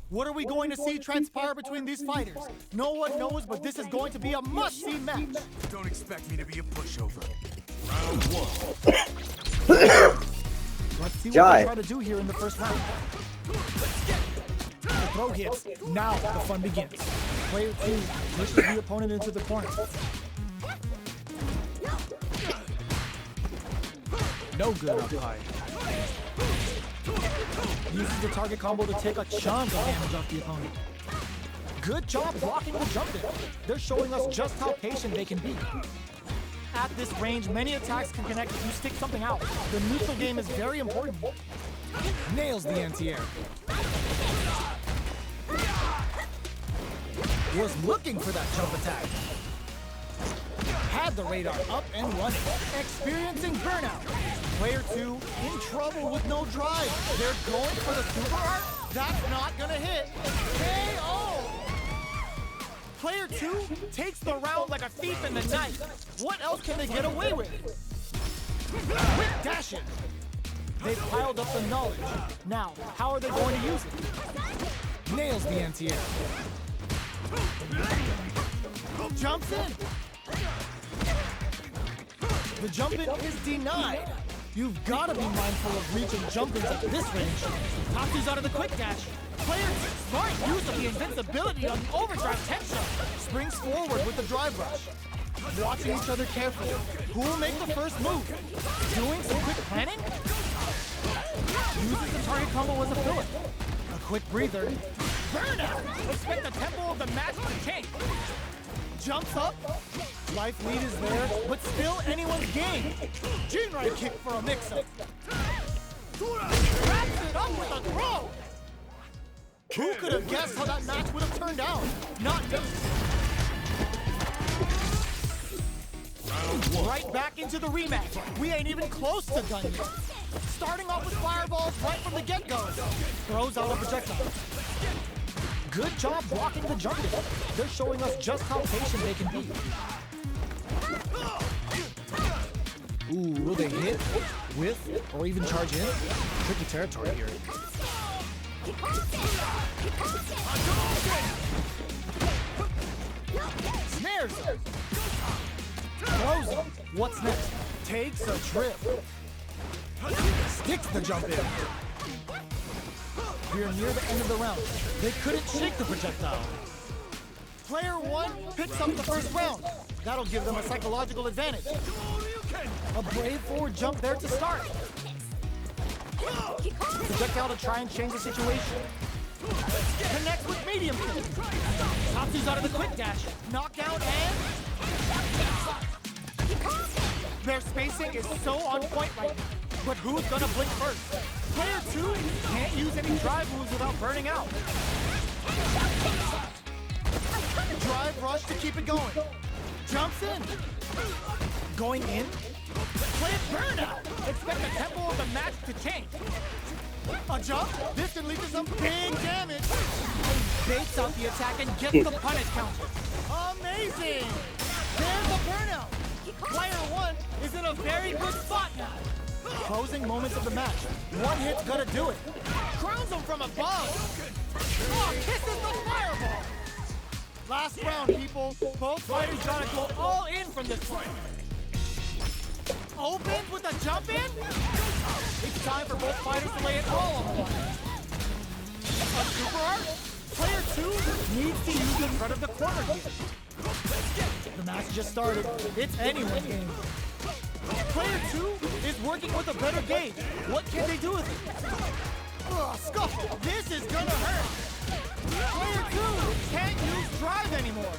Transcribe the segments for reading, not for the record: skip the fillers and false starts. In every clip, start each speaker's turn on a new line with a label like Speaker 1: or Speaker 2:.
Speaker 1: What are we going to see transpire between these fighters? No one knows, but this is going to be a must-see match.
Speaker 2: Don't expect me to be a pushover.
Speaker 3: Round one.
Speaker 1: Let's see what they try to do here in the first round. The throw hits. Now the fun begins. Player 2 pushes the opponent into the corner. No good up high. Uses the target combo to take a chunk of damage off the opponent. Good job blocking the jump in. They're showing us just how patient they can be. At this range, many attacks can connect if you stick something out. The neutral game is very important. Nails the anti-air. Was looking for that jump attack. Had the radar up and running. Experiencing burnout. Player 2 in trouble with no drive. They're going for the super art. That's not gonna hit. KO! Player 2 takes the round like a thief in the night. What else can they get away with? Quick dash it. They've piled up the knowledge. Now, how are they going to use it? Nails the anti-air. Jumps in. The jump in is denied. You've got to be mindful of reaching jump-ins at this range. Tatsu's out of the quick dash. Player smart use of the invincibility on the overdrive tension. Springs forward with the drive rush. Watching each other carefully. Who will make the first move? Doing some quick planning? Uses the target combo as a filler. A quick breather. Burnout! Expect the tempo of the match to change. Jumps up. Life lead is there, but still anyone's game. Jinrai kick for a mix-up. Wraps it up with a throw. Who could have guessed how that match would have turned out? Not me. Right back into the rematch. We ain't even close to done yet. Starting off with fireballs right from the get-go. Throws out a projectile. Good job blocking the jump in. They're showing us just how patient they can be. Ooh, will they hit, with, or even charge in? Tricky territory here. Snares him. Throws him. What's next? Takes a trip. Sticks the jump in. We're near the end of the round. They couldn't shake the projectile. Player 1 picks up the first round. That'll give them a psychological advantage. A brave forward jump there to start. Projectile to try and change the situation. Connects with medium kick. Tatsu's out of the quick dash. Knockdown and... Their spacing is so on point right now. But who's gonna blink first? Player 2 can't use any drive moves without burning out. Drive rush to keep it going. Jumps in. Going in. Play it burnout. Expect the tempo of the match to change. A jump. This can lead to some big damage. Baits out the attack and gets the punish counter. Amazing. There's the burnout. Player 1 is in a very good spot now. Closing moments of the match. One hit's gonna do it. Crowns him from above. Oh, kisses the fireball. Last round, people. Both fighters gotta go all in from this point. Opens with a jump in. It's time for both fighters to lay it all on one. A super art. Player 2 needs to use the front of the corner here. The match just started. It's anyone's game. Player 2 is working with a better gauge. What can they do with it? Scuffle. This is gonna hurt. Player 2 can't use drive anymore.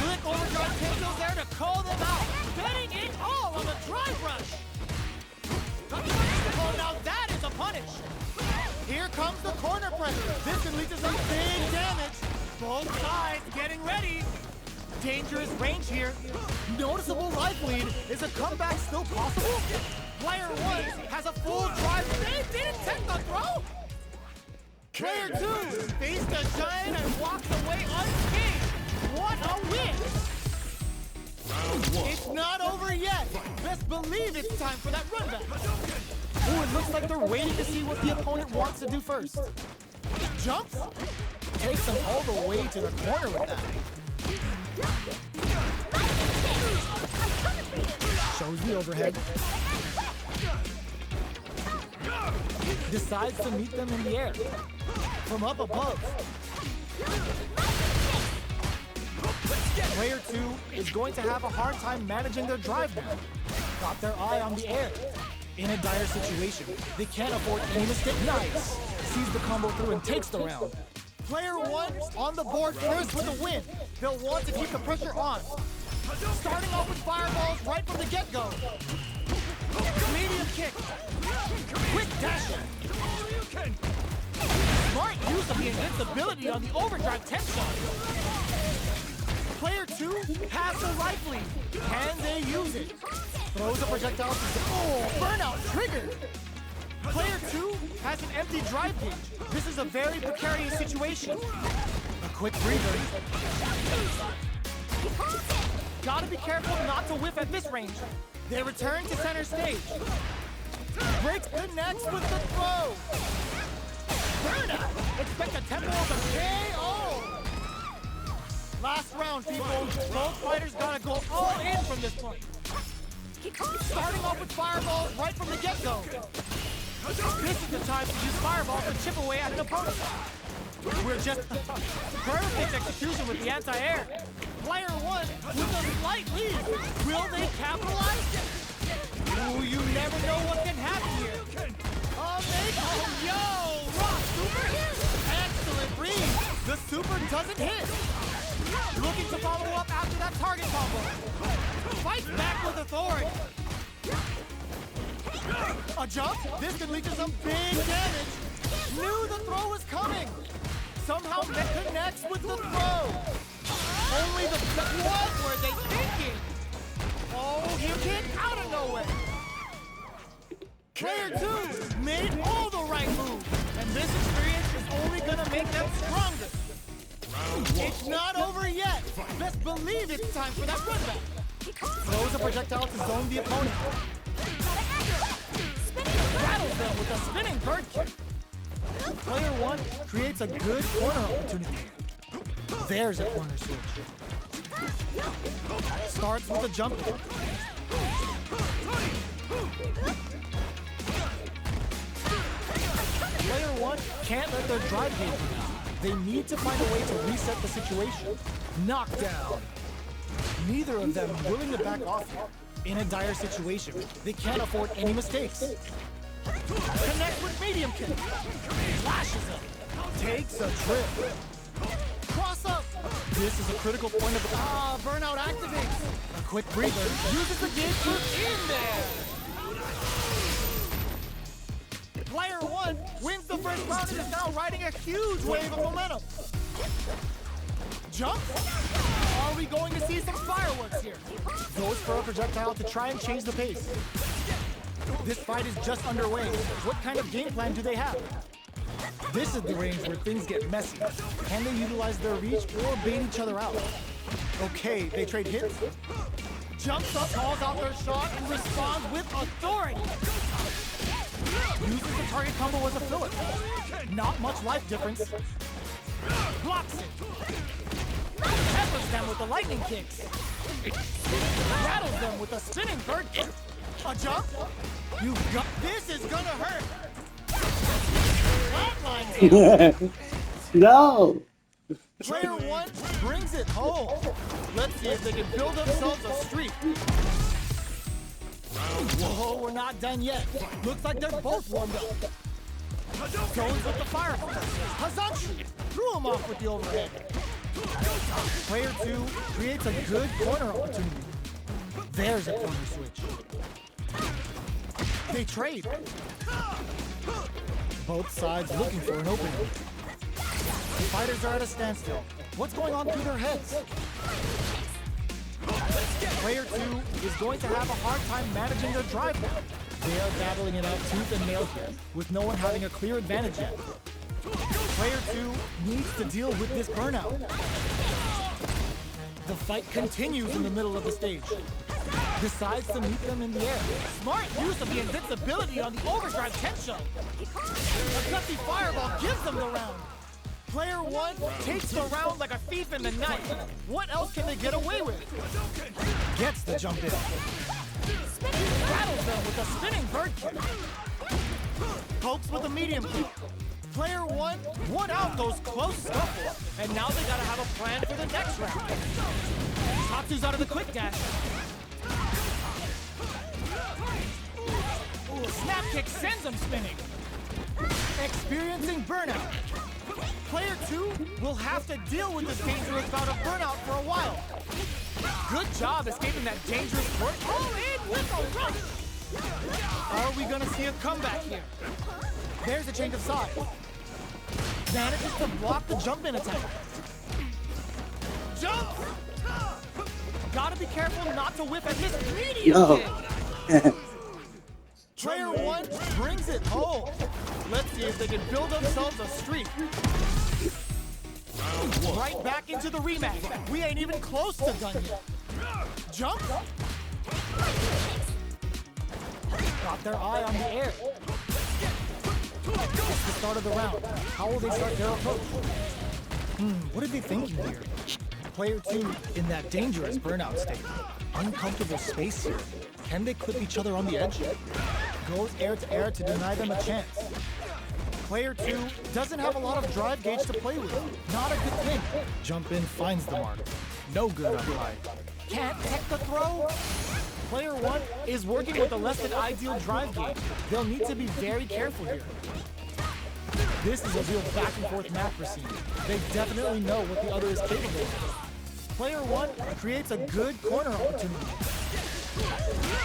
Speaker 1: Slick overdrive Tenso's there to call them out. Betting it all on the drive rush. Oh, now that is a punish. Here comes the corner pressure. This can lead to some big damage. Both sides getting ready. Dangerous range here. Noticeable life lead. Is a comeback still possible? Player 1 has a full drive. They didn't take the throw. Player 2 faced a giant and walks away unscathed. What a win! It's not over yet. Best believe it's time for that run back. Ooh, it looks like they're waiting to see what the opponent wants to do first. Jumps. Takes him all the way to the corner with that. Shows the overhead. Decides to meet them in the air. From up above. Player 2 is going to have a hard time managing their drive now. Got their eye on the air. In a dire situation, they can't afford any mistake. Nice! Sees the combo through and takes the round. Player 1 on the board first with a win. They'll want to keep the pressure on. Starting off with fireballs right from the get-go. Medium kick. Quick dash. Smart use of the invincibility on the overdrive 10 shot. Player 2 has the right lead. Can they use it? Throws a projectile to burnout triggered. Player 2 has an empty drive gauge. This is a very precarious situation. A quick breather. Gotta be careful not to whiff at this range. They return to center stage. Breaks the next with the throw. Burnout. Expect a tempo of a KO. Last round, people. Both fighters gotta go all in from this point. Starting off with fireballs right from the get-go. This is the time to use fireballs to chip away at an opponent. We're just perfect execution with the anti-air. Player 1 with a slight lead. Will they capitalize? Ooh, you never know what can happen here. Rock super hit. Excellent read. The super doesn't hit. Looking to follow up after that target combo. Fights back with authority. A jump? This could lead to some big damage. Knew the throw was coming. Somehow connects with the throw. Only the what were they thinking? Oh, he kick out of nowhere. Player 2 made all the right moves, and this experience is only gonna make them stronger. It's not over yet. Best believe it's time for that run back. Throws a projectile to zone the opponent. Rattles them with a spinning bird kick. Player 1 creates a good corner opportunity. There's a corner switch. Starts with a jump kick. Player 1 can't let their drive gauge down. They need to find a way to reset the situation. Knockdown. Neither of them willing to back off in a dire situation. They can't afford any mistakes. Connects with medium kick. Flashes him. Takes a trip. Cross up. This is a critical point of the burnout activates. A quick breather. Uses the gauge put in there. Player 1 wins the first round and is now riding a huge wave of momentum. Jump? Are we going to see some fireworks here? Goes for a projectile to try and change the pace. This fight is just underway. What kind of game plan do they have? This is the range where things get messy. Can they utilize their reach or bait each other out? Okay, they trade hits. Jumps up, calls out their shot, and responds with authority. Uses the target combo as a filler. Not much life difference. Blocks it. Peppers them with the lightning kicks. Rattles them with a spinning bird kick. A jump? This is gonna hurt. Flatlines him.
Speaker 3: No.
Speaker 1: Player 1 brings it home. Let's see if they can build themselves a streak. Whoa, we're not done yet. Looks like they're both warmed up. Goes with the fireball. Hazanshi threw him off with the overhead. Player 2 creates a good corner opportunity. There's a corner switch. They trade. Both sides looking for an opening. The fighters are at a standstill. What's going on through their heads? Player 2 is going to have a hard time managing their drive now. They are battling it out tooth and nail here, with no one having a clear advantage yet. Player 2 needs to deal with this burnout. The fight continues in the middle of the stage. Decides to meet them in the air. Smart use of the invincibility on the overdrive 10 shot. A gutsy fireball gives them the round. Player one takes the round like a thief in the night. What else can they get away with? Gets the jump in. Rattles them with a spinning bird kick. Pokes with a medium kick. Player one won out those close scuffles, and now they gotta have a plan for the next round. Tatsu's out of the quick dash. Ooh, snap kick sends him spinning. Experiencing burnout. Player two will have to deal with this dangerous bout of burnout for a while. Good job escaping that dangerous work. All in with a rush. Are we gonna see a comeback here? There's a change of side. Manages to block the jump in attack. Jump! Gotta be careful not to whiff at this medium kick. Player one brings it home. Let's see if they can build themselves a streak. Right back into the rematch. We ain't even close to done yet. Jump. Got their eye on the air. It's the start of the round. How will they start their approach? What are they thinking here? Player two in that dangerous burnout state. Uncomfortable space here. Can they clip each other on the edge? Goes air to air to deny them a chance. Player two doesn't have a lot of drive gauge to play with. Not a good thing. Jump in finds the mark. No good on high. Can't tech the throw? Player one is working with a less than ideal drive gauge. They'll need to be very careful here. This is a real back and forth match proceeding. They definitely know what the other is capable of. Player one creates a good corner opportunity.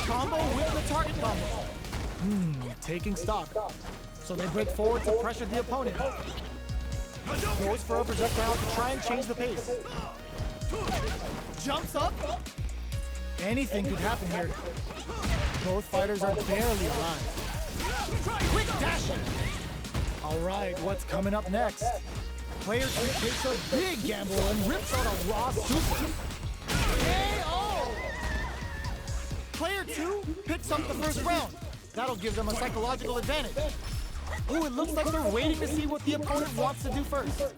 Speaker 1: Combo with the target combo. Taking stock. So they break forward to pressure the opponent. Goes for a projectile to try and change the pace. Jumps up. Anything could happen here. Both fighters are barely alive. Quick dashing. All right, what's coming up next? Player two takes a big gamble and rips out a raw super. KO! Player two picks up the first round. That'll give them a psychological advantage. Ooh, it looks like they're waiting to see what the opponent wants to do first.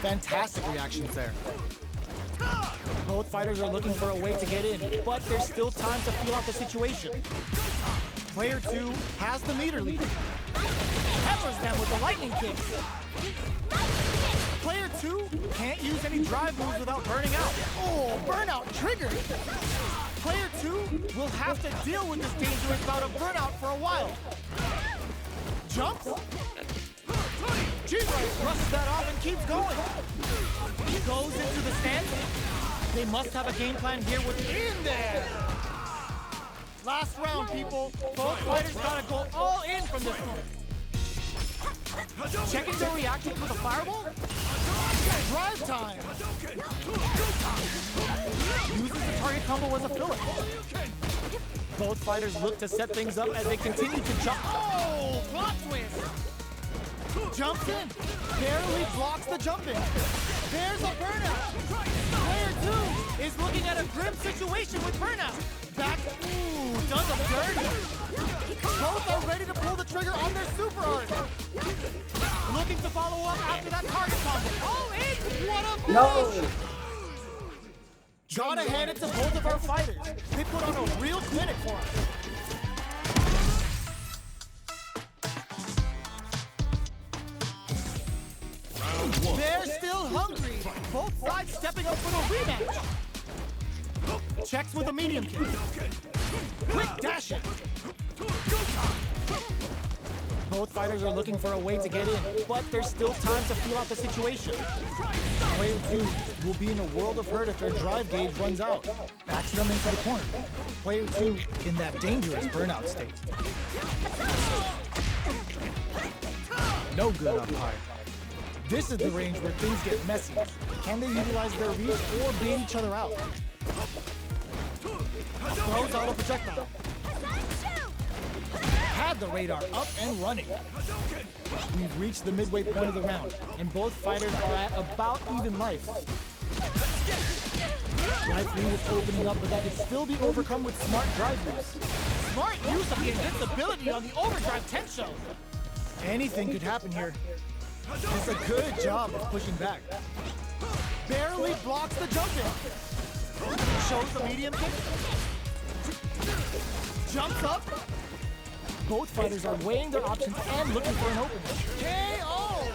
Speaker 1: Fantastic reactions there. Both fighters are looking for a way to get in, but there's still time to feel out the situation. Player two has the meter lead. Peppers them with the lightning kick. Player two can't use any drive moves without burning out. Oh, burnout triggered. Player two will have to deal with this dangerous bout of burnout for a while. Jumps. G-Right brushes that off and keeps going. Goes into the stance. They must have a game plan here within there. Last round, people. Both fighters gotta go all in from this one. Checking their reaction to the fireball. Drive time. Uses the target combo as a filler. Both fighters look to set things up as they continue to jump. Oh, plot twist. Jumps in. Barely blocks the jump in. There's a burnout. Player two is looking at a grim situation with burnout. Back, ooh, does a dirty. Both are ready to pull the trigger on their super art. Looking to follow up after that target combo. All in, what a finish!
Speaker 3: No!
Speaker 1: Gotta hand it to both of our fighters. They put on a real clinic for us. They're still hungry. Both sides stepping up for the rematch. Checks with a medium kick. Quick dashing. Both fighters are looking for a way to get in, but there's still time to feel out the situation. Player two will be in a world of hurt if their drive gauge runs out. Backs them into the corner. Player two in that dangerous burnout state. No good umpire. This is the range where things get messy. Can they utilize their reach or bait each other out? Throws out a projectile. Had the radar up and running. We've reached the midway point of the round, and both fighters are at about even life. Life lead is opening up, but that can still be overcome with smart drive moves. Smart use of the invincibility on the overdrive 10 show. Anything could happen here. Does a good job of pushing back. Barely blocks the jump in. Shows the medium kick. Jumps up. Both fighters are weighing their options and looking for an opening. KO!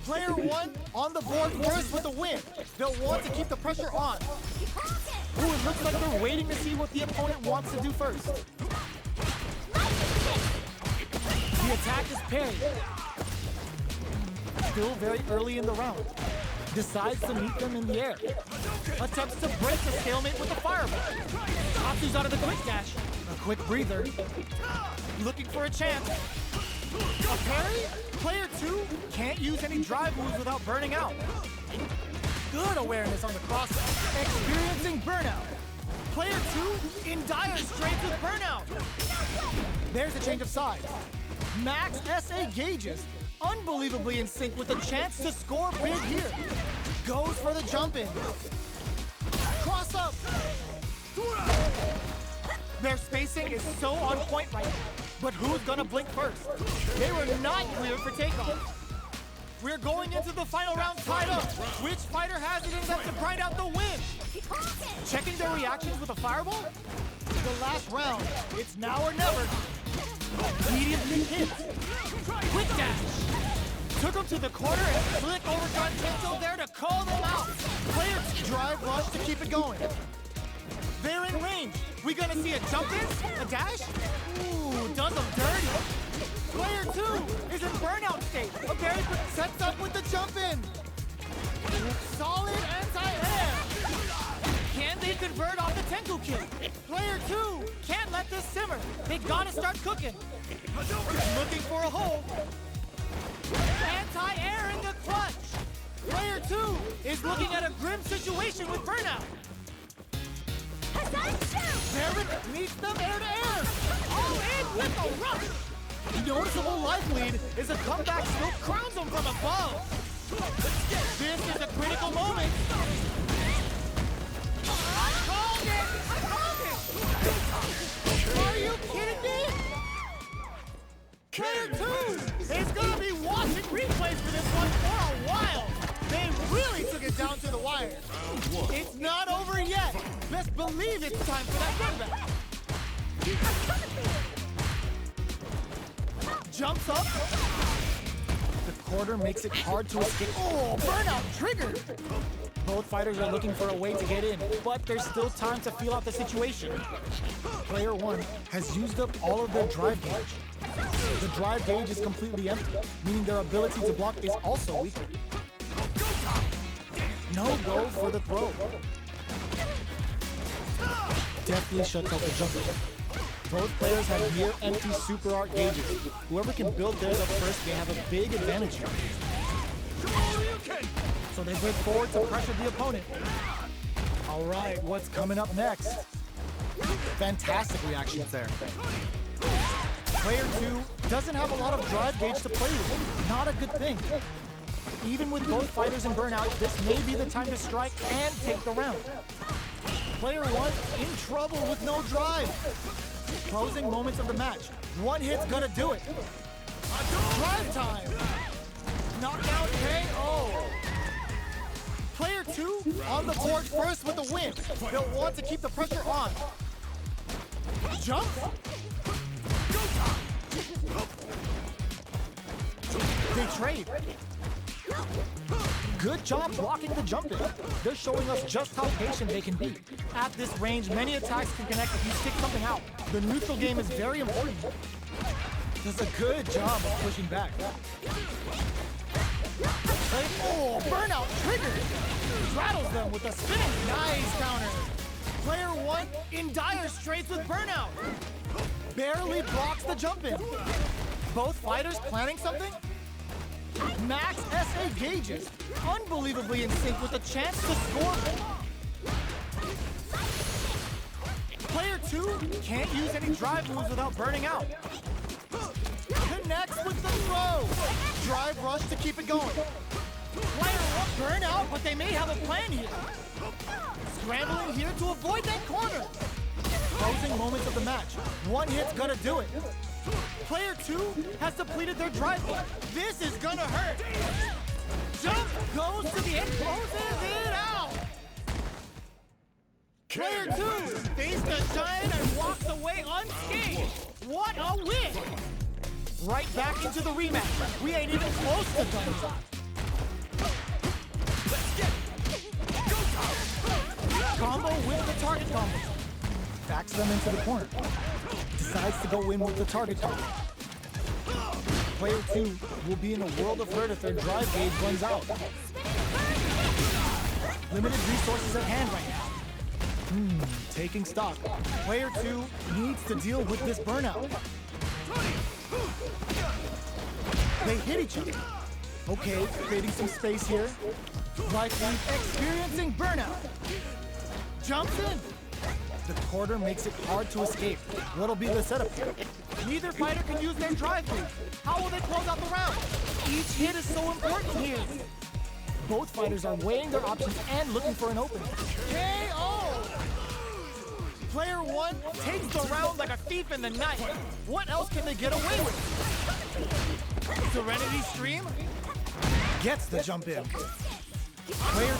Speaker 1: Player one on the board first with the win. They'll want to keep the pressure on. Ooh, it looks like they're waiting to see what the opponent wants to do first. The attack is parried. Still very early in the round. Decides to meet them in the air. Attempts to break the stalemate with the fireball. Atsu's out of the quick dash. A quick breather. Looking for a chance. A parry? Player two can't use any drive moves without burning out. Good awareness on the cross. Experiencing burnout. Player two in dire straits with burnout. There's a change of sides. Max SA gauges. Unbelievably in sync with a chance to score big here. Goes for the jump in. Cross up. Their spacing is so on point right now. But who's gonna blink first? They were not cleared for takeoff. We're going into the final round tied up. Which fighter has it in them to grind out the win? Checking their reactions with a fireball? The last round. It's now or never. Medium kick hits. Quick dash. Took him to the corner and flick overdrawn cancel there to call them out. Player drive rush to keep it going. They're in range. We gonna see a jump in? A dash? Ooh, does them dirty. Player two is in burnout state. A very quick sets up with the jump in. Solid anti-air. Can they convert off the Tenku kick? Player two can't let this simmer. They gotta start cooking. Looking for a hole. Anti-air in the clutch. Player two is looking at a grim situation with burnout. Derek meets them air to air. All in with a rush. Noticeable life lead is a comeback still crowns them from above. This is a critical moment. I called it! I called it! Are you kidding me? Player two is gonna be watching replays for this one for a while. They really took it down to the wire. It's not over yet. Best believe it's time for that run back. Jumps up. The quarter makes it hard to escape. Oh, burnout triggered. Both fighters are looking for a way to get in, but there's still time to feel out the situation. Player one has used up all of their drive gauge. The drive gauge is completely empty, meaning their ability to block is also weaker. No go for the throw. Definitely shuts out the jumper. Both players have near empty super art gauges. Whoever can build theirs up first may have a big advantage here. So they break forward to pressure the opponent. All right, what's coming up next? Fantastic reactions there. Player two doesn't have a lot of drive gauge to play with. Not a good thing. Even with both fighters in burnout, this may be the time to strike and take the round. Player one in trouble with no drive. Closing moments of the match. One hit's gonna do it. Drive time. Knockout KO. Player two on the board first with the win. They'll want to keep the pressure on. Jump. They trade. Good job blocking the jump in. They're showing us just how patient they can be. At this range, many attacks can connect if you stick something out. The neutral game is very important. Does a good job of pushing back. Oh, burnout triggered. Rattles them with a spinning nice counter. Player one in dire straits with burnout. Barely blocks the jump in. Both fighters planning something? Max SA gauges, unbelievably in sync with a chance to score. Player two can't use any drive moves without burning out. Connects with the throw. Drive rush to keep it going. Player one burn out, but they may have a plan here. Scrambling here to avoid that corner. Closing moments of the match. One hit's gonna do it. Player 2 has depleted their drive bar. This is gonna hurt. Jump goes to the end, closes it out. Player 2 faced the giant and walks away unscathed. What a win! Right back into the rematch. We ain't even close to done. Combo with the target combo. Backs them into the corner. Decides to go in with the target combo. Player 2 will be in a world of hurt if their drive gauge runs out. Limited resources at hand right now. Taking stock. Player 2 needs to deal with this burnout. They hit each other. Okay, creating some space here. Likely experiencing burnout. Jumps in. The quarter makes it hard to escape. What'll be the setup here? Neither fighter can use their drive gauge. How will they close out the round? Each hit is so important here. Both fighters are weighing their options and looking for an opening. KO! Player 1 takes the round like a thief in the night. What else can they get away with? Serenity Stream gets the jump in. Player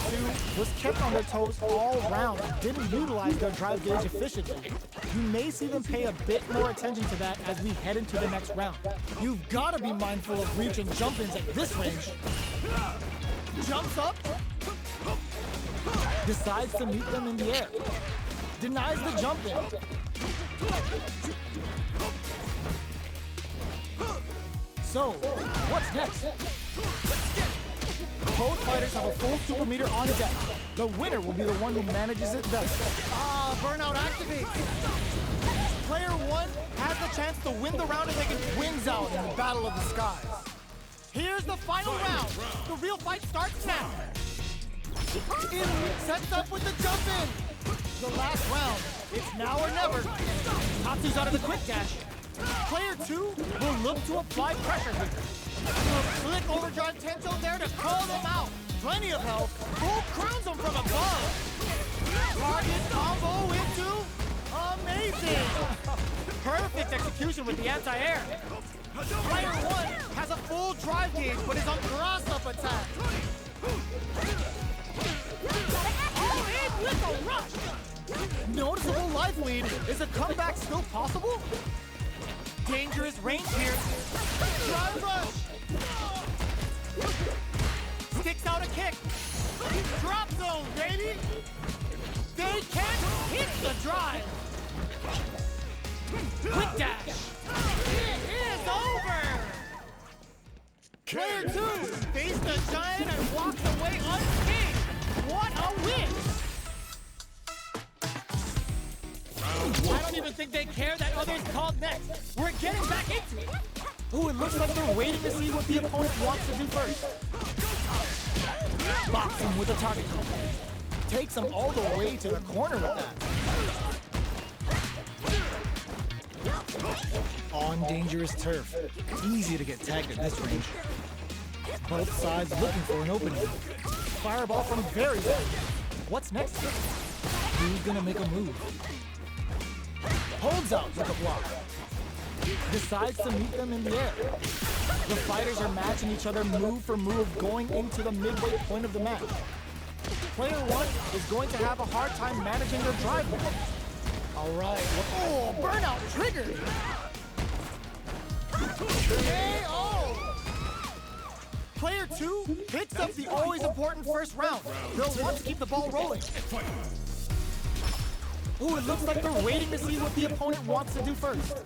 Speaker 1: 2 was kept on their toes all round and didn't utilize their drive gauge efficiently. You may see them pay a bit more attention to that as we head into the next round. You've got to be mindful of reach and jump-ins at this range. Jumps up. Decides to meet them in the air. Denies the jump-in. So, what's next? Both fighters have a full super meter on deck. The winner will be the one who manages it best. Burnout activates. Player 1 has the chance to win the round if they can wins out in the battle of the skies. Here's the final round. The real fight starts now. In sets up with the jump in. The last round. It's now or never. Tatsu's out of the quick dash. Player 2 will look to apply pressure here. Slick overdrive Tento there to call them out. Plenty of help. Bull crowns them from above. Target combo into amazing. Perfect execution with the anti-air. Player 1 has a full drive gauge but is on cross-up attack. All in with a rush. Noticeable life lead. Is a comeback still possible? Dangerous range here. Drive rush. Sticks out a kick. Drop zone, baby. They can't hit the drive. Quick dash. It is over. Player 2 faced the giant and walked away unscathed. What a win. I don't even think they care that others called next. We're getting back into it. Ooh, it looks like they're waiting to see what the opponent wants to do first. Box him with a target combo. Takes him all the way to the corner with that. On dangerous turf. Easy to get tagged at this range. Both sides looking for an opening. Fireball from very low. What's next? Who's gonna make a move? Holds out with a block. Decides to meet them in the air. The fighters are matching each other move for move going into the midway point of the match. Player 1 is going to have a hard time managing their drive bar. All right. Oh, burnout triggered. KO. Player 2 picks up the always important first round. They'll want to keep the ball rolling. Ooh, it looks like they're waiting to see what the opponent wants to do first.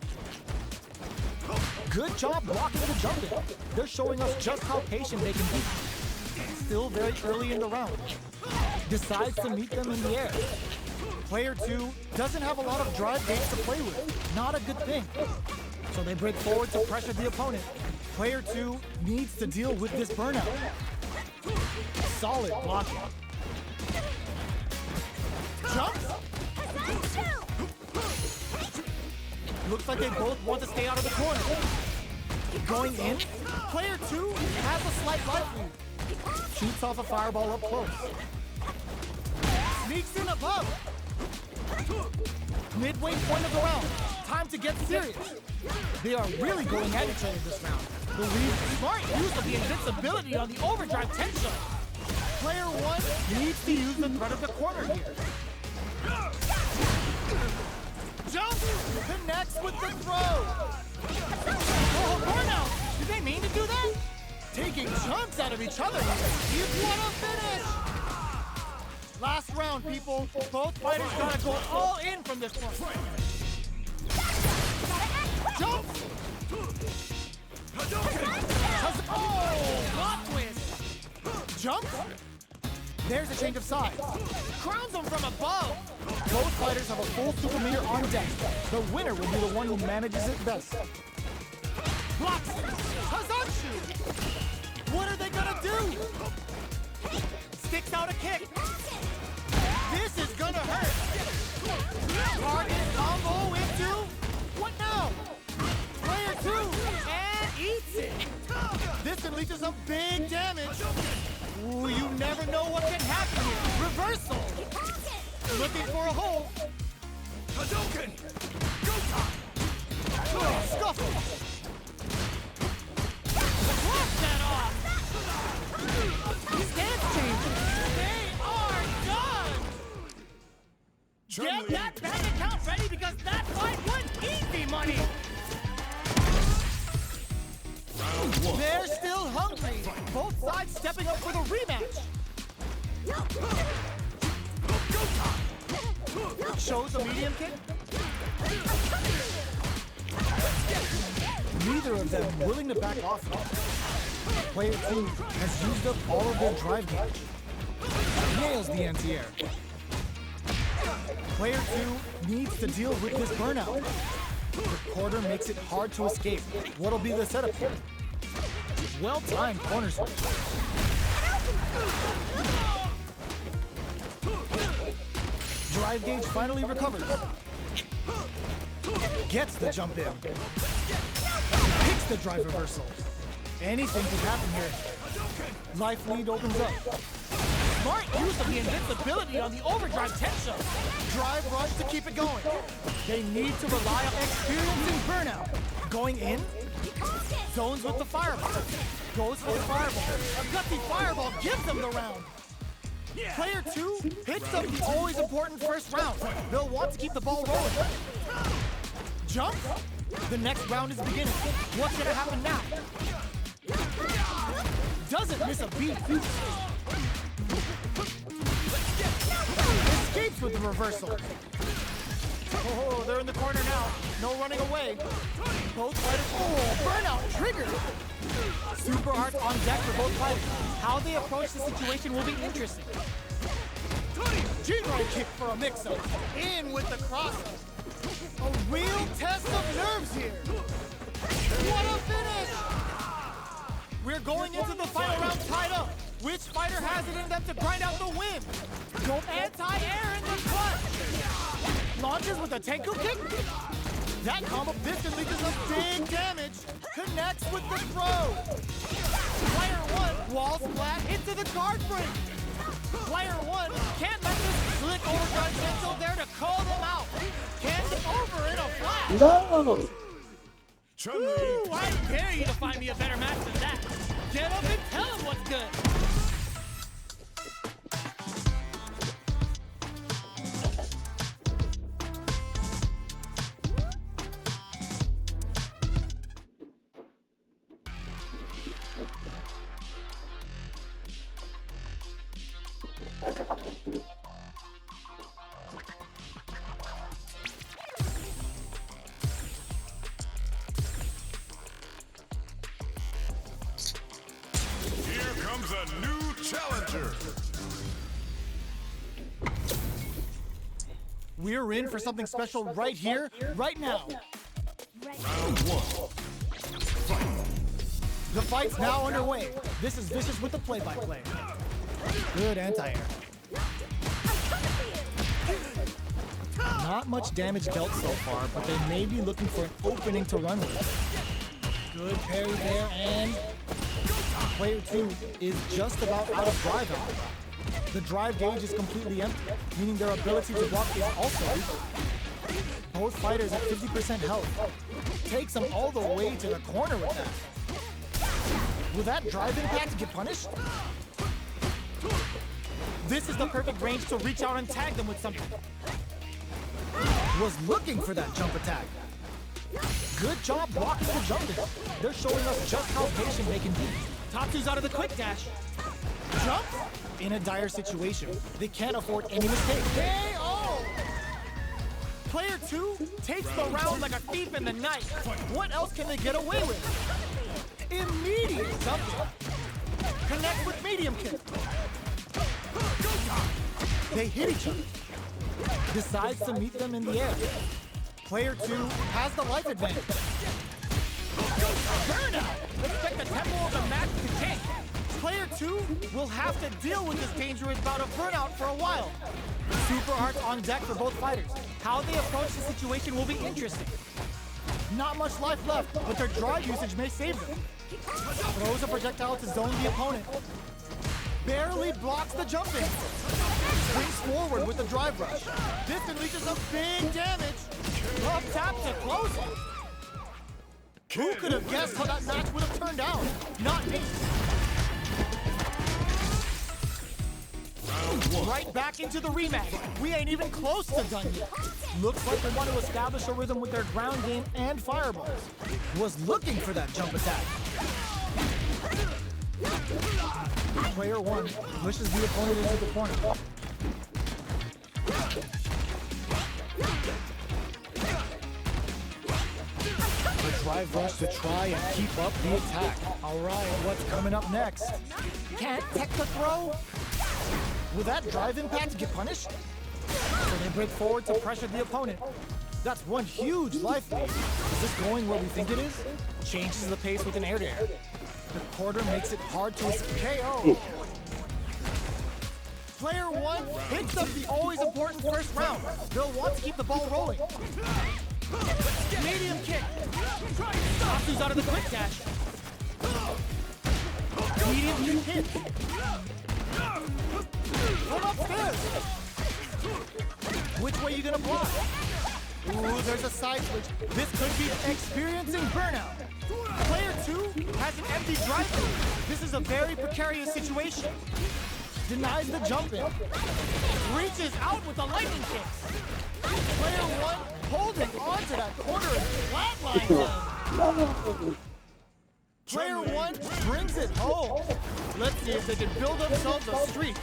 Speaker 1: Good job blocking the jump in. They're showing us just how patient they can be. Still very early in the round. Decides to meet them in the air. Player 2 doesn't have a lot of drive gauge to play with. Not a good thing. So they break forward to pressure the opponent. Player 2 needs to deal with this burnout. Solid blocking. Jumps. Looks like they both want to stay out of the corner. Going in, player 2 has a slight life lead. Shoots off a fireball up close. Sneaks in above. Midway point of the round. time to get serious. They are really going at each other this round. The smart use of the invincibility on the overdrive tension. Player 1 needs to use the threat of the corner here. Jump! Connects with the throw! Oh, burnout! Did they mean to do that? Taking chunks out of each other. You want to finish! Last round, people. Both fighters gotta go all in from this one. Jump! Oh, plot twist! Jump! There's a change of sides. Crowns them from above. Both fighters have a full super meter on deck. The winner will be the one who manages it best. Blocks. Hazanchu. What are they gonna do? Sticks out a kick. This is gonna hurt. Target combo into. What now? Player 2 and eats it. This unleashes some big damage. Ooh, you never know what can happen here. Reversal. Looking for a hole.
Speaker 2: Hadouken! Go time!
Speaker 1: Oh, scuffle. Block that off. Stance changes. They are done. Get that bank account ready because that fight was easy money.
Speaker 2: Round 1.
Speaker 1: They're still hungry. Both sides stepping up for the rematch. Shows a medium kick. Neither of them willing to back off. Player 2 has used up all of their drive gauge. Nails the anti-air. Player 2 needs to deal with this burnout. The quarter makes it hard to escape. What'll be the setup here? Well-timed corner switch. Drive gauge finally recovers. Gets the jump in. Hits the drive reversal. Anything could happen here. Life lead opens up. Smart use of the invincibility on the overdrive tension. Drive rush to keep it going. They need to rely on experiencing burnout. Going in. Zones with the fireball. Goes for the fireball. A gutsy fireball gives them the round. Player 2 hits up the always important first round. They'll want to keep the ball rolling. Jump. The next round is beginning. What's gonna happen now? Doesn't miss a beat. Escapes with the reversal. Oh, they're in the corner now. No running away. Both fighters. Oh, burnout triggered. Super arts on deck for both fighters. How they approach the situation will be interesting. G-right kick for a mix-up. In with the crosser. A real test of nerves here. What a finish! We're going into the final round tied up. Which fighter has it in them to grind out the win? Go anti-air in the clutch. Launches with a Tenku kick. That combo distantly does a big damage. Connects with the throw. Player 1 wall splat into the guard break. Player 1 can't let this slick overdrive cancel there to call them out. Can't over in a flash.
Speaker 3: No!
Speaker 2: Chun-Li!
Speaker 1: Ooh, I dare you to find me a better match than that. Get up and tell him what's good.
Speaker 2: Here comes a new challenger!
Speaker 1: We're in for something special right here, right now.
Speaker 2: Round 1. Fight!
Speaker 1: The fight's now underway. This is Vicious with the play-by-play. Good anti-air. Not much damage dealt so far, but they may be looking for an opening to run with. Good parry there, and Player 2 is just about out of drive out. The drive gauge is completely empty, meaning their ability to block is also weak. Both fighters at 50% health. Takes them all the way to the corner with that. Will that drive impact get punished? This is the perfect range to reach out and tag them with something. Was looking for that jump attack. Good job blocking the jump in. They're showing us just how patient they can be. Tatsu's out of the quick dash. Jump in a dire situation. They can't afford any mistake. KO! Player 2 takes the round like a thief in the night. What else can they get away with? Immediate jumping. Connect with medium kick. They hit each other. Decides to meet them in the air. Player 2 has the life advantage. Burnout! Expect the tempo of the match to change. Player 2 will have to deal with this dangerous bout of burnout for a while. Super arts on deck for both fighters. How they approach the situation will be interesting. Not much life left, but their drive usage may save them. Throws a projectile to zone the opponent. Barely blocks the jumping. Swings forward with the drive rush. This unleashes some big damage. Up tap to close it. Who could have guessed how that match would have turned out? Not me. Right back into the rematch. We ain't even close to done yet. Looks like they want to establish a rhythm with their ground game and fireballs. Was looking for that jump attack. Player 1 pushes the opponent into the corner. The drive rush to try and keep up the attack. All right, what's coming up next? Can't tech the throw? Will that drive impact get punished? So they break forward to pressure the opponent. That's one huge life lead. Is this going where we think it is? Changes the pace with an air-to-air. The quarter makes it hard to escape. KO. Player 1 picks up the always important first round. They'll want to keep the ball rolling. Medium kick. Tatsu's out of the quick dash. Medium kick hit. Come upstairs. Which way are you gonna block? Ooh, there's a side switch. This could be experiencing burnout. Player 2 has an empty drive through. This is a very precarious situation. Denies the jump in. Reaches out with the lightning kicks. Player 1 holding on to that corner and flatlines. Player 1 brings it home. Let's see if they can build themselves a streak.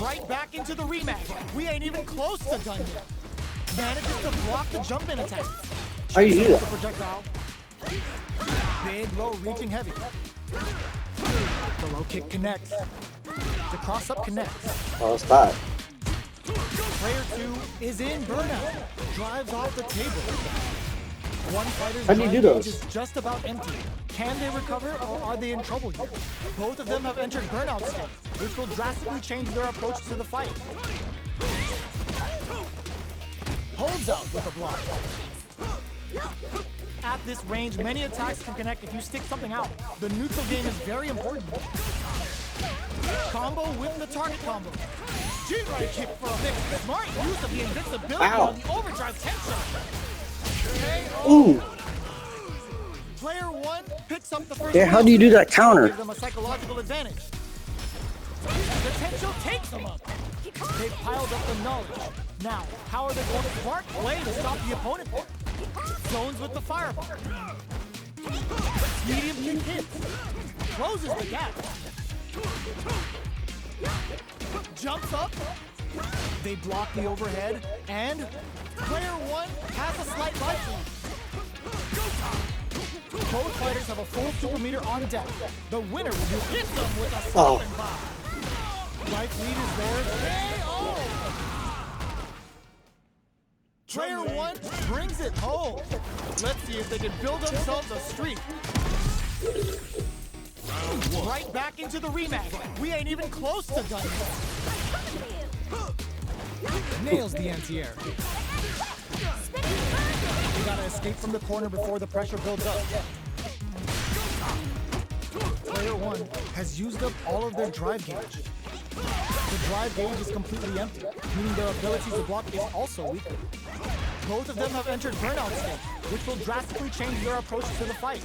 Speaker 1: Right back into the rematch. We ain't even close to done yet. Manages to block the jump in attack.
Speaker 3: How you do that?
Speaker 1: The projectile. Big low reaching heavy. The low kick connects. The cross up connects.
Speaker 3: Oh, that's bad.
Speaker 1: Player 2 is in burnout. Drives off the table. One fighter's
Speaker 3: How do you do
Speaker 1: drive gauge
Speaker 3: those?
Speaker 1: is just about empty. Can they recover or are they in trouble here? Both of them have entered burnout state, which will drastically change their approach to the fight. Holds out with a block. At this range, many attacks can connect if you stick something out. The neutral game is very important. Combo with the target combo. G-right kick for a big smart use of the invincibility on the overdrive tension.
Speaker 3: Ooh.
Speaker 1: Player 1 picks up the first.
Speaker 3: Yeah, how do you do that counter?
Speaker 1: Gives them a psychological advantage. The potential takes them up. They've piled up the knowledge. Now, how are they going to smart play to stop the opponent? Zones with the fireball. Medium kick hits. Closes the gap. Jumps up. They block the overhead. And player 1 has a slight life lead. Both fighters have a full super meter on deck. The winner will hit them with a stolen bomb. Life lead is theirs. KO! Player 1 brings it home. Let's see if they can build themselves a streak. Right back into the rematch. We ain't even close to done yet. Nails the anti-air. We gotta escape from the corner before the pressure builds up. Player 1 has used up all of their drive gauge. The drive gauge is completely empty, meaning their ability to block is also weaker. Both of them have entered burnout state, which will drastically change their approach to the fight.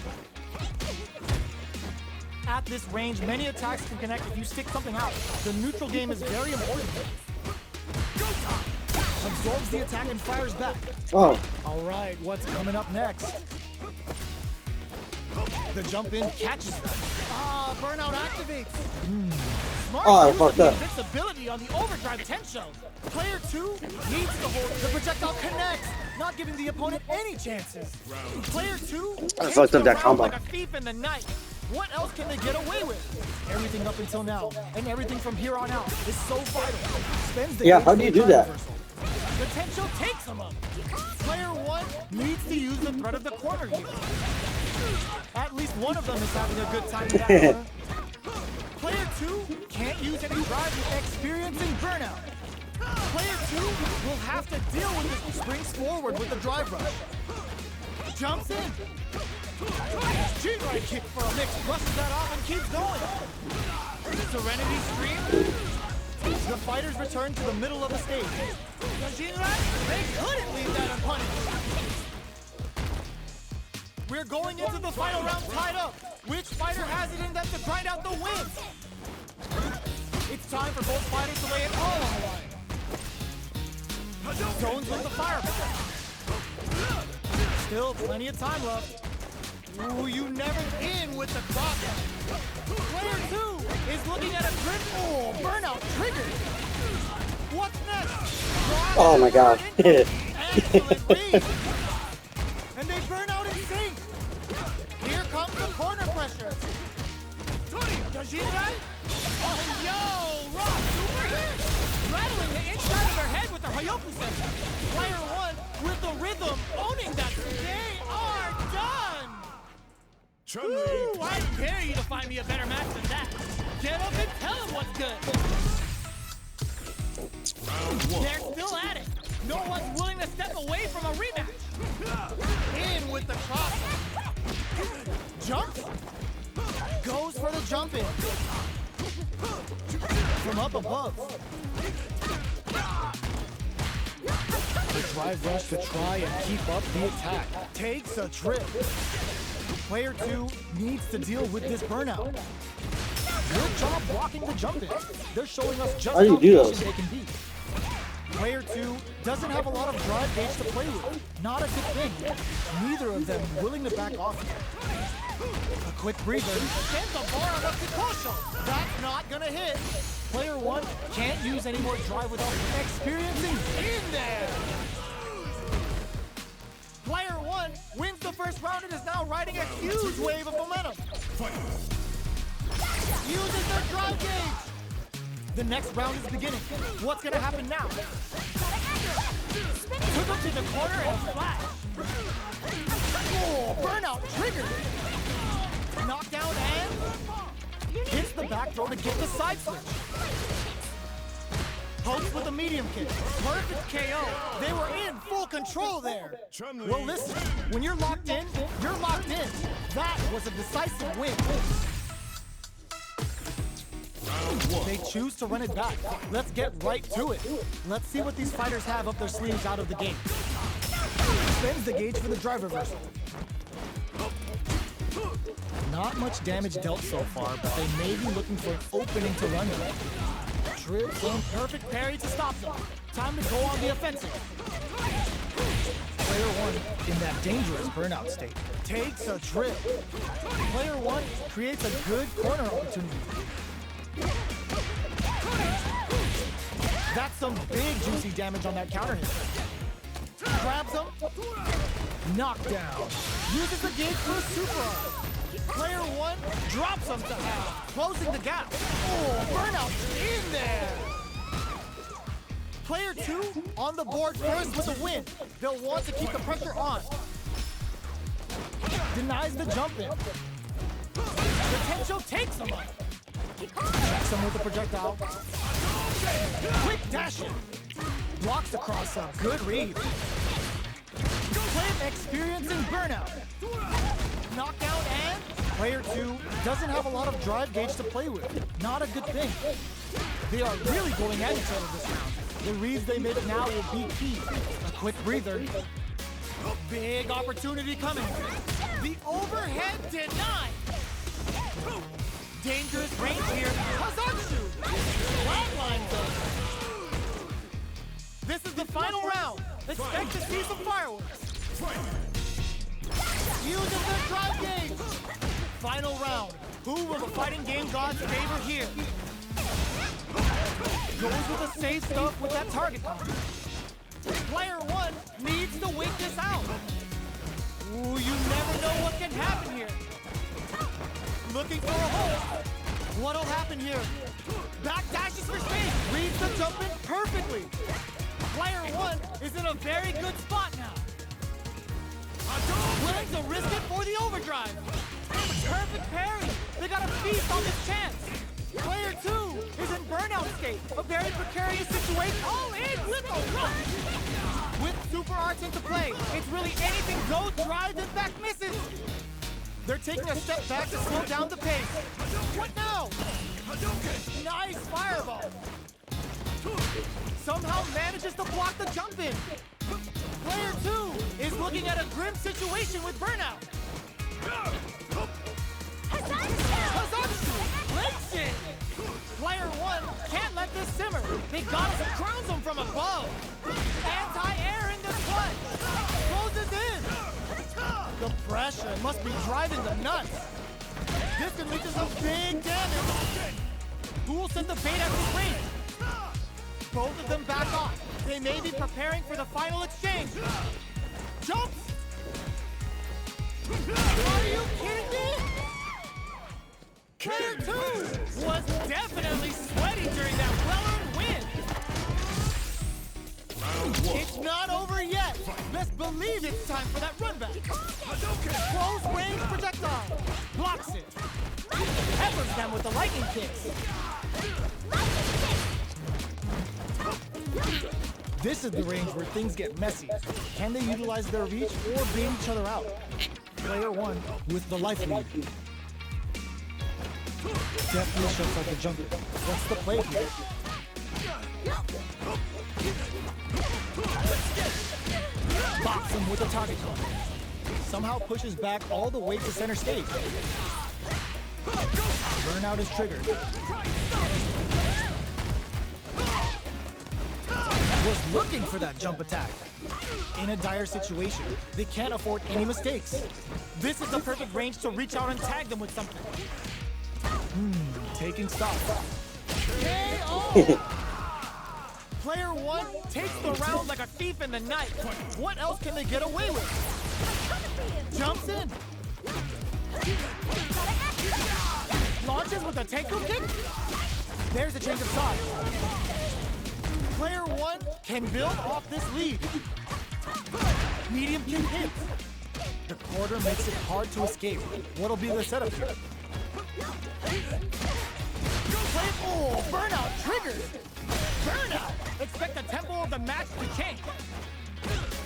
Speaker 1: At this range, many attacks can connect if you stick something out. The neutral game is very important. Absorbs the attack and fires back.
Speaker 3: Oh,
Speaker 1: All right, what's coming up next? The jump in catches them. Ah, burnout activates. Smart
Speaker 3: Oh, I
Speaker 1: use of
Speaker 3: fucked
Speaker 1: the
Speaker 3: up.
Speaker 1: invincibility on the overdrive Tensho. Player 2 needs to hold. The projectile connects, not giving the opponent any chances. Player 2
Speaker 3: I
Speaker 1: takes
Speaker 3: fucked up
Speaker 1: the
Speaker 3: that
Speaker 1: round
Speaker 3: combo.
Speaker 1: like a thief in the night. What else can they get away with? Everything up until now, and everything from here on out is so vital. Spends the
Speaker 3: Yeah,
Speaker 1: game
Speaker 3: how do you
Speaker 1: for
Speaker 3: do
Speaker 1: time
Speaker 3: that?
Speaker 1: reversal. The Tensho takes him up. Player 1 needs to use the threat of the corner here. At least one of them is having a good time in that corner. Player 2 can't use any drive with experiencing burnout. Player 2 will have to deal with this. Springs forward with the drive rush. Jumps in. G-right kick for a mix. Brushes that off and keeps going. Serenity Stream. The fighters return to the middle of the stage. They couldn't leave that unpunished. We're going into the final round tied up. Which fighter has it in them to grind out the win? It's time for both fighters to lay it all on the line. Zones with the fireball. Still plenty of time left. Ooh, you never in with the cross. Player 2 is looking at a grip. Oh, burnout triggered. What's next?
Speaker 3: Oh my god.
Speaker 1: Excellent read. And they burn out in sync. Here comes the corner pressure. Dajinrai? Oh, yo, Rock, super hit. Rattling the inside of their head with the Hayoku session. Player 1 with the rhythm, owning that. They are done.
Speaker 2: Chun-Li.
Speaker 1: Ooh, I dare you to find me a better match than that. Get up and tell them what's good.
Speaker 2: Round 1.
Speaker 1: They're still at it. No one's willing to step away from a rematch. In with the cross. Jump. Goes for the jump in. From up above. The drive rush to try and keep up the attack. Takes a trip. Player 2 needs to deal with this burnout. Good job blocking the jump in. They're showing us just
Speaker 3: How do you
Speaker 1: how
Speaker 3: do
Speaker 1: patient
Speaker 3: those?
Speaker 1: they can be. Player 2 doesn't have a lot of drive gauge to play with. Not a good thing. Neither of them willing to back off. A quick breather. Sends the bar on the Kikosho. That's not gonna hit. Player 1 can't use any more drive without experiencing in there. Player 1 wins the first round and is now riding a huge wave of momentum. Uses their drive gauge. The next round is beginning. What's gonna happen now? Took him to the corner and flash. Oh, burnout triggered. Knockdown and hits the back throw to get the side switch. Pokes with a medium kick. Perfect KO. They were in full control there.
Speaker 2: Chun-Li.
Speaker 1: Well, listen, when you're locked in, you're locked in. That was a decisive win.
Speaker 2: Round 1.
Speaker 1: They choose to run it back. Let's get right to it. Let's see what these fighters have up their sleeves out of the gate. Spends the gauge for the drive reversal. Not much damage dealt so far, but they may be looking for an opening to run in. Trips and perfect parry to stop them. Time to go on the offensive. Player 1 in that dangerous burnout state takes a trip. Player 1 creates a good corner opportunity. That's some big juicy damage on that counter hit. Grabs him. Knockdown. Uses the gauge for a super arm. Player 1 drops him to half, closing the gap. Oh, burnout in there. Player 2 on the board first with the win. They'll want to keep the pressure on. Denies the jump in. Potential takes him up. Checks him with the projectile. Quick dash in. Blocks the cross up. Good read. Flip experiencing burnout. Knockdown and Player 2 doesn't have a lot of drive gauge to play with. Not a good thing. They are really going at each other this round. The reads they make now will be key. A quick breather. Big opportunity coming. The overhead denied. Dangerous range here. Hazatsu. Flatline though. This is the final round. Expect to see some fireworks. Uses their drive gauge. Final round. Who will the fighting game gods favor here? Goes with the safe stuff with that target card. Player 1 needs to wait this out. Ooh, you never know what can happen here. Looking for a hole. What'll happen here? Back dashes for space. Reads the jump in perfectly. Player 1 is in a very good spot now. Willing to risk it for the overdrive. Perfect parry. They got a feast on this chance. Player 2 is in burnout state. A very precarious situation. All in with a rush. With super arts into play, it's really anything goes. Drives and back misses. They're taking a step back to slow down the pace. What now? Nice fireball. Somehow manages to block the jump in. Player 2 is looking at a grim situation with burnout. Hazatsu! Links it! Player 1 can't let this simmer. They gotta surround him from above. Anti-air in the clutch. Closes in. The pressure must be driving them nuts. This can lead to some big damage. Who will send the bait at this range? Both of them back off. They may be preparing for the final exchange. Jumps! Are you kidding me? Player 2 was definitely sweaty during that well-earned win. It's not over yet. Best believe it's time for that run back. Close range projectile. Blocks it. Peppers them with the lightning kicks. This is the range where things get messy. Can they utilize their reach or bait each other out? Player 1 with the life lead. Definitely shows like a jungle. What's the play here? Box him with a target card. Somehow pushes back all the way to center stage. Burnout is triggered. Was looking for that jump attack. In a dire situation, they can't afford any mistakes. This is the perfect range to reach out and tag them with something. Taking stock. KO! Player 1 takes the round like a thief in the night. What else can they get away with? Jumps in. Launches with a Tenku kick. There's a change of sides. Player 1 can build off this lead. Medium kick hits. The quarter makes it hard to escape. What'll be the setup here? Oh, burnout triggers. Burnout. Expect the tempo of the match to change.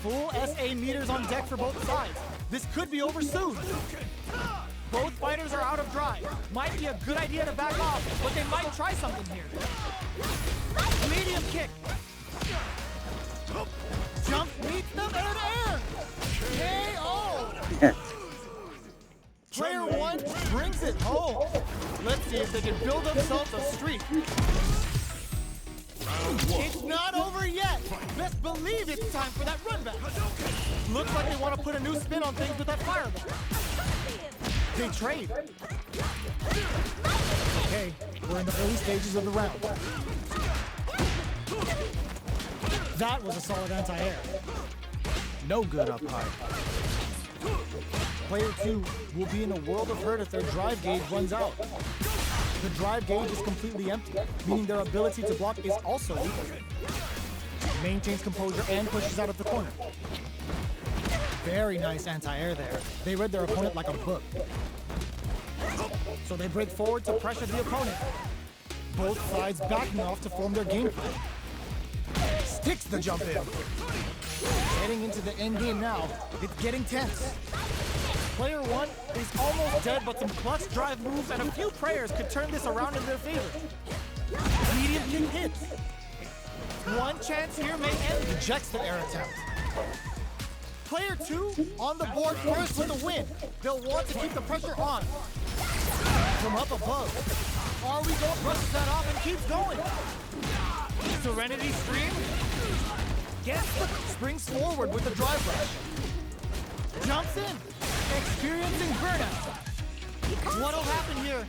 Speaker 1: Full SA meters on deck for both sides. This could be over soon. Both fighters are out of drive. Might be a good idea to back off, but they might try something here. Medium kick. Jump meets them air to air. KO. Player 1 brings it home. Let's see if they can build themselves a streak. It's not over yet. Best believe it's time for that run back. Looks like they want to put a new spin on things with that fireball. They trade. Okay, we're in the early stages of the round. That was a solid anti-air. No good up high. Player 2 will be in a world of hurt if their drive gauge runs out. The drive gauge is completely empty, meaning their ability to block is also weaker. Maintains composure and pushes out of the corner. Very nice anti-air there. They read their opponent like a book. So they break forward to pressure the opponent. Both sides backing off to form their game plan. Sticks the jump in. Heading into the end game now. It's getting tense. Player one is almost dead, but some clutch drive moves and a few prayers could turn this around in their favor. Medium kick hits. One chance here may end. Rejects the air attempt. Player two on the board first with the win. They'll want to keep the pressure on. From up above. Are we going? Brushes that off and keeps going. Serenity Stream. Springs forward with the drive rush. Jumps in. Experiencing burnout. What'll happen here?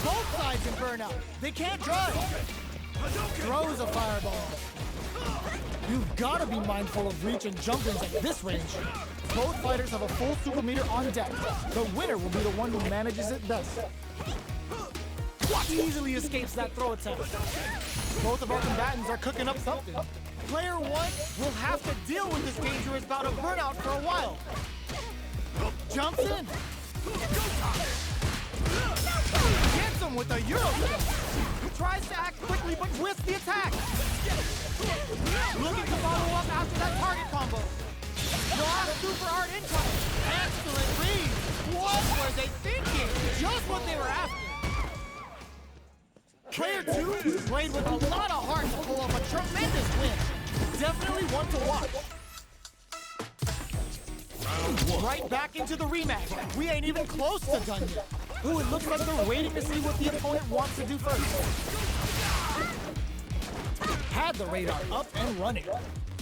Speaker 1: Both sides in burnout. They can't drive. Throws a fireball. You've got to be mindful of reach and jump-ins at this range. Both fighters have a full super meter on deck. The winner will be the one who manages it best. Easily escapes that throw attempt. Both of our combatants are cooking up something. Player one will have to deal with this dangerous bout of burnout for a while. Jumps in. Gets him with a Euro. Tries to act quickly, but whiffs the attack. Looking to follow up after that target combo. Draws super art incoming. Excellent read. What were they thinking? Just what they were after. Player two played with a lot of heart to pull off a tremendous win. Definitely one to watch. Right back into the rematch. We ain't even close to done yet. Ooh, it looks like they're waiting to see what the opponent wants to do first. Had the radar up and running.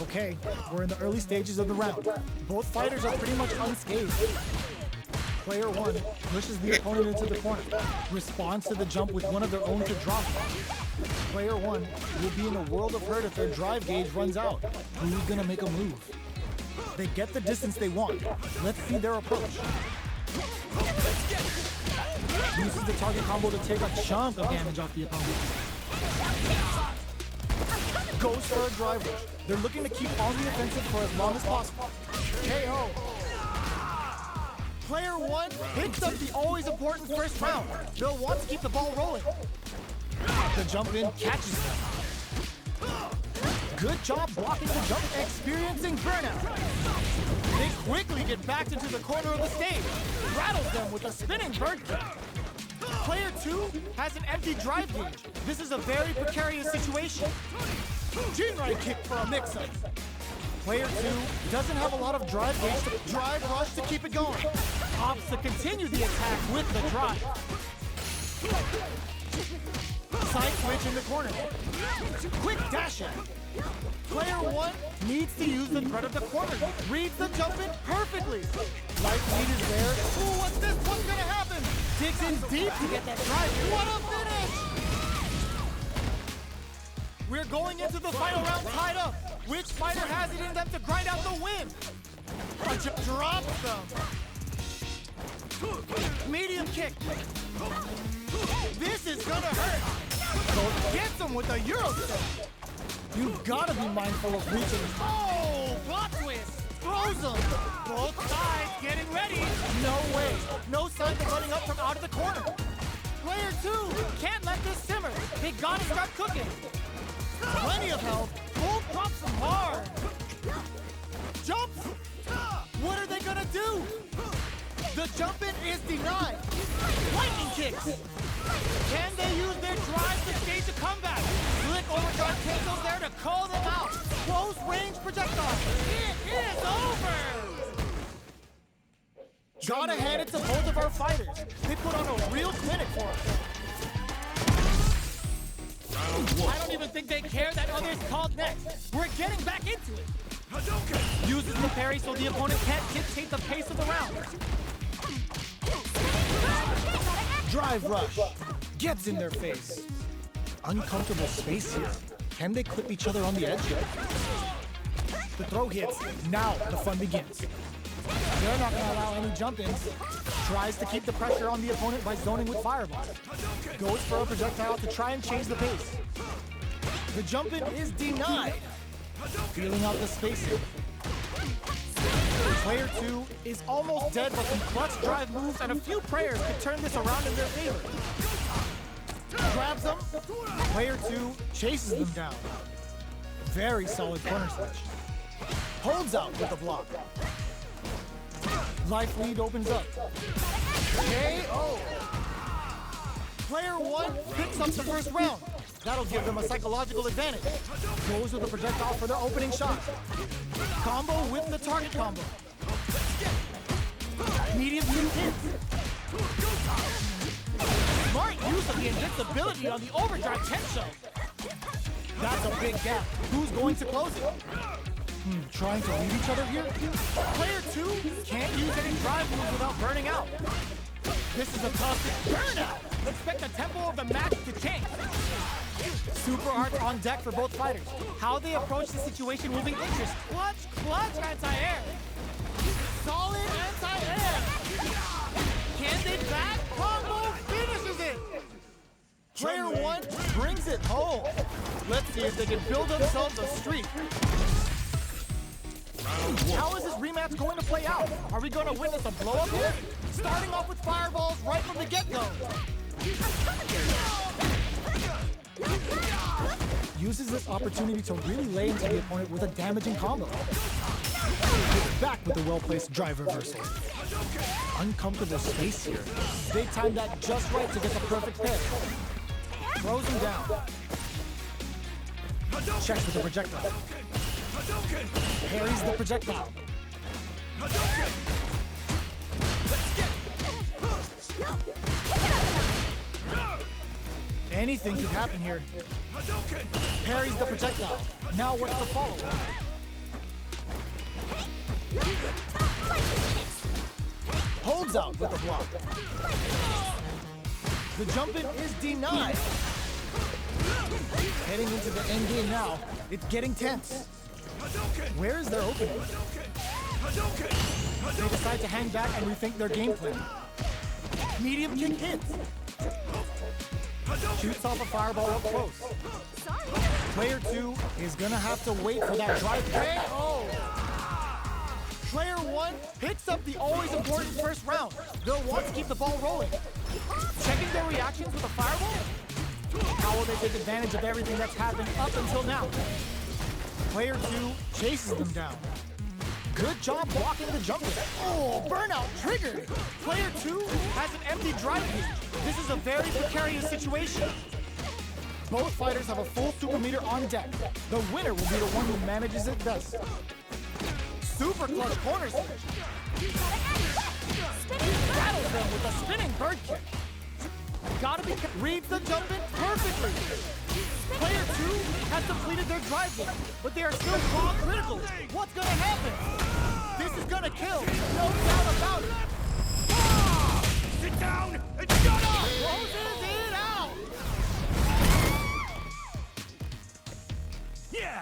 Speaker 1: Okay, we're in the early stages of the round. Both fighters are pretty much unscathed. Player one pushes the opponent into the corner. Responds to the jump with one of their own to drop. Player one will be in a world of hurt if their drive gauge runs out. Who's gonna make a move? They get the distance they want. Let's see their approach. Uses the target combo to take a chunk of damage off the opponent. Goes for a drive rush. They're looking to keep on the offensive for as long as possible. KO. Player one hits up the always important first round. They'll want to keep the ball rolling. The jump in catches them. Good job blocking the jump, experiencing burnout. They quickly get back into the corner of the stage. Rattles them with a spinning bird kick. Player two has an empty drive gauge. This is a very precarious situation. Jinrai kick for a mix-up. Player two doesn't have a lot of drive gauge to drive rush to keep it going. Opts to continue the attack with the drive. Side switch in the corner. Quick dash in. Player one needs to use the threat of the corner. Reads the jump in perfectly. Light lead is there. Ooh, what's this? What's gonna happen? Digs in deep to get that drive. What a finish! We're going into the final round tied up. Which fighter has it in them to grind out the win? Drops them. Medium kick. This is gonna hurt. Gets him with a Euro step. You've got to be mindful of reaching. Oh, plot twist. Throws him. Both sides getting ready. No way. No signs of running up from out of the corner. Player two can't let this simmer. They got to start cooking. Plenty of health. Both drops him hard. Jumps. What are they going to do? The jump in is denied. Lightning kicks. Can they use their drive to stage a comeback? Slick overdrive TEDYPESO there to call them out. Close range projectile. It is over. Gotta hand it to both of our fighters. They put on a real clinic for us. I don't even think they care that others called next. We're getting back into it. Uses the parry so the opponent can't dictate the pace of the round. Drive rush. Gets in their face. Uncomfortable space here. Can they clip each other on the edge? The throw hits. Now the fun begins. They're not going to allow any jump-ins. Tries to keep the pressure on the opponent by zoning with fireball. Goes for a projectile to try and change the pace. The jump-in is denied. Feeling out the space here. Player two is almost dead, but some clutch drive moves and a few prayers could turn this around in their favor. Grabs them. Player two chases them down. Very solid corner switch. Holds out with the block. Life lead opens up. KO. Player 1 picks up the first round. That'll give them a psychological advantage. Goes with the projectile for the opening shot. Combo with the target combo. Medium kick hits. Smart use of the invincibility on the overdrive Tensho. That's a big gap. Who's going to close it? Trying to lead each other here? Player 2 can't use any drive moves without burning out. This is a tough burnout. Expect the tempo of the match to change. Super arts on deck for both fighters. How they approach the situation will be interesting. Clutch, anti-air. Solid anti-air. Can they back? Combo finishes it. Player 1 brings it home. Let's see if they can build themselves a streak. How is this rematch going to play out? Are we going to witness a blow-up here? Starting off with fireballs right from the get-go. Uses this opportunity to really lay into the opponent with a damaging combo. Gets back with a well-placed drive reversal. Uncomfortable space here. They timed that just right to get the perfect pair. Throws him down. Checks with the projectile. Parries the projectile. Anything could happen here. Parries the projectile. Now what's the follow-up? Holds out with the block. The jump-in is denied. Heading into the end game now. It's getting tense. Where is their opening? They decide to hang back and rethink their game plan. Medium kick hits. Shoots off a fireball up close. Player 2 is gonna have to wait for that drive. KO! Player 1 picks up the always important first round. They'll want to keep the ball rolling. Checking their reactions with a fireball? How will they take advantage of everything that's happened up until now? Player 2 chases them down. Good job blocking the jumper. Oh, burnout triggered. Player 2 has an empty drive gauge. This is a very precarious situation. Both fighters have a full super meter on deck. The winner will be the one who manages it best. Super clutch corner switch. Rattles them with a spinning bird kick. Gotta be reads the jump in perfectly. Player 2 has depleted their drive game, but they are still raw critical. What's gonna happen? This is gonna kill, no doubt about it.
Speaker 2: Sit down and shut up!
Speaker 1: Closes it out.
Speaker 2: Yeah!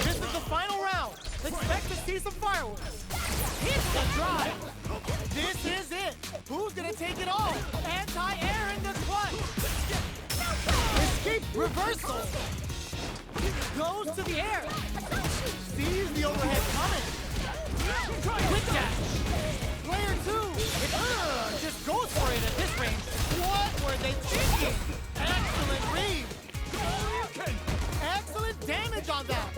Speaker 1: This is the final round. Expect to see some fireworks. Hits the drive. This is it. Who's gonna take it all? Anti-air in the clutch. Escape reversal. Goes to the air. Sees the overhead coming. Quick dash. Player 2. Just goes for it at this range. What were they thinking? Excellent read. Excellent damage on that.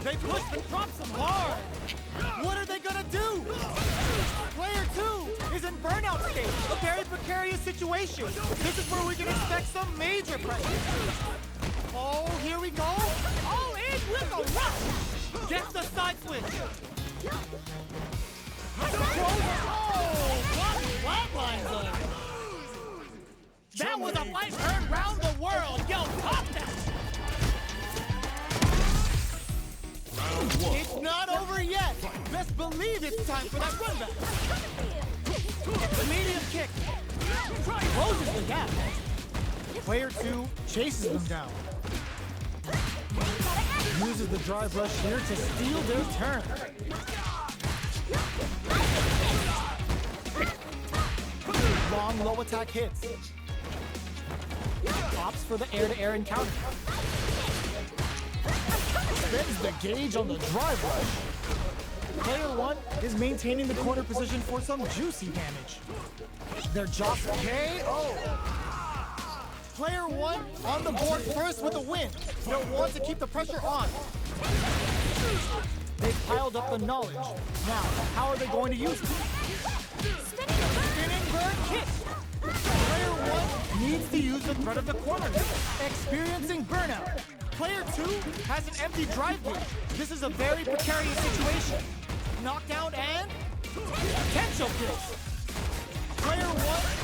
Speaker 1: They push and drop some hard. What are they gonna do? Player 2 is in burnout state. A very precarious situation. This is where we can expect some major pressure. Oh, here we go. All in with a rush. Gets the side switch. Oh, flatlines it. That was a fight heard round the world. Yo, top that. It's not over yet. Best believe it's time for that run back. The medium kick. Closes the gap. Player 2 chases them down. Uses the drive rush here to steal their turn. Long low attack hits. Opts for the air-to-air encounter. Spends the gauge on the drive rush. Player 1 is maintaining the corner position for some juicy damage. They're just KO. Player 1 on the board first with a win. They'll want to keep the pressure on. They've piled up the knowledge. Now, how are they going to use it? Spinning bird kick. Player 1 needs to use the threat of the corner, experiencing burnout. Player 2 has an empty drive gauge. This is a very precarious situation. Knockdown and potential kills. Player 1,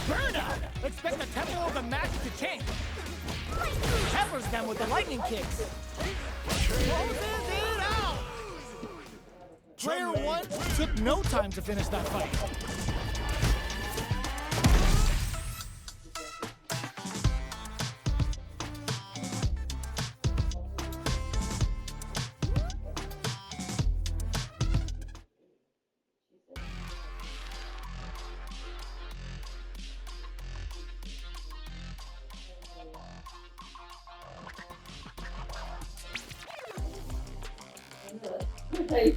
Speaker 1: burnout. Expect the tempo of the match to change. Peppers them with the lightning kicks. Closes it out. Player 1 took no time to finish that fight.
Speaker 3: Hey.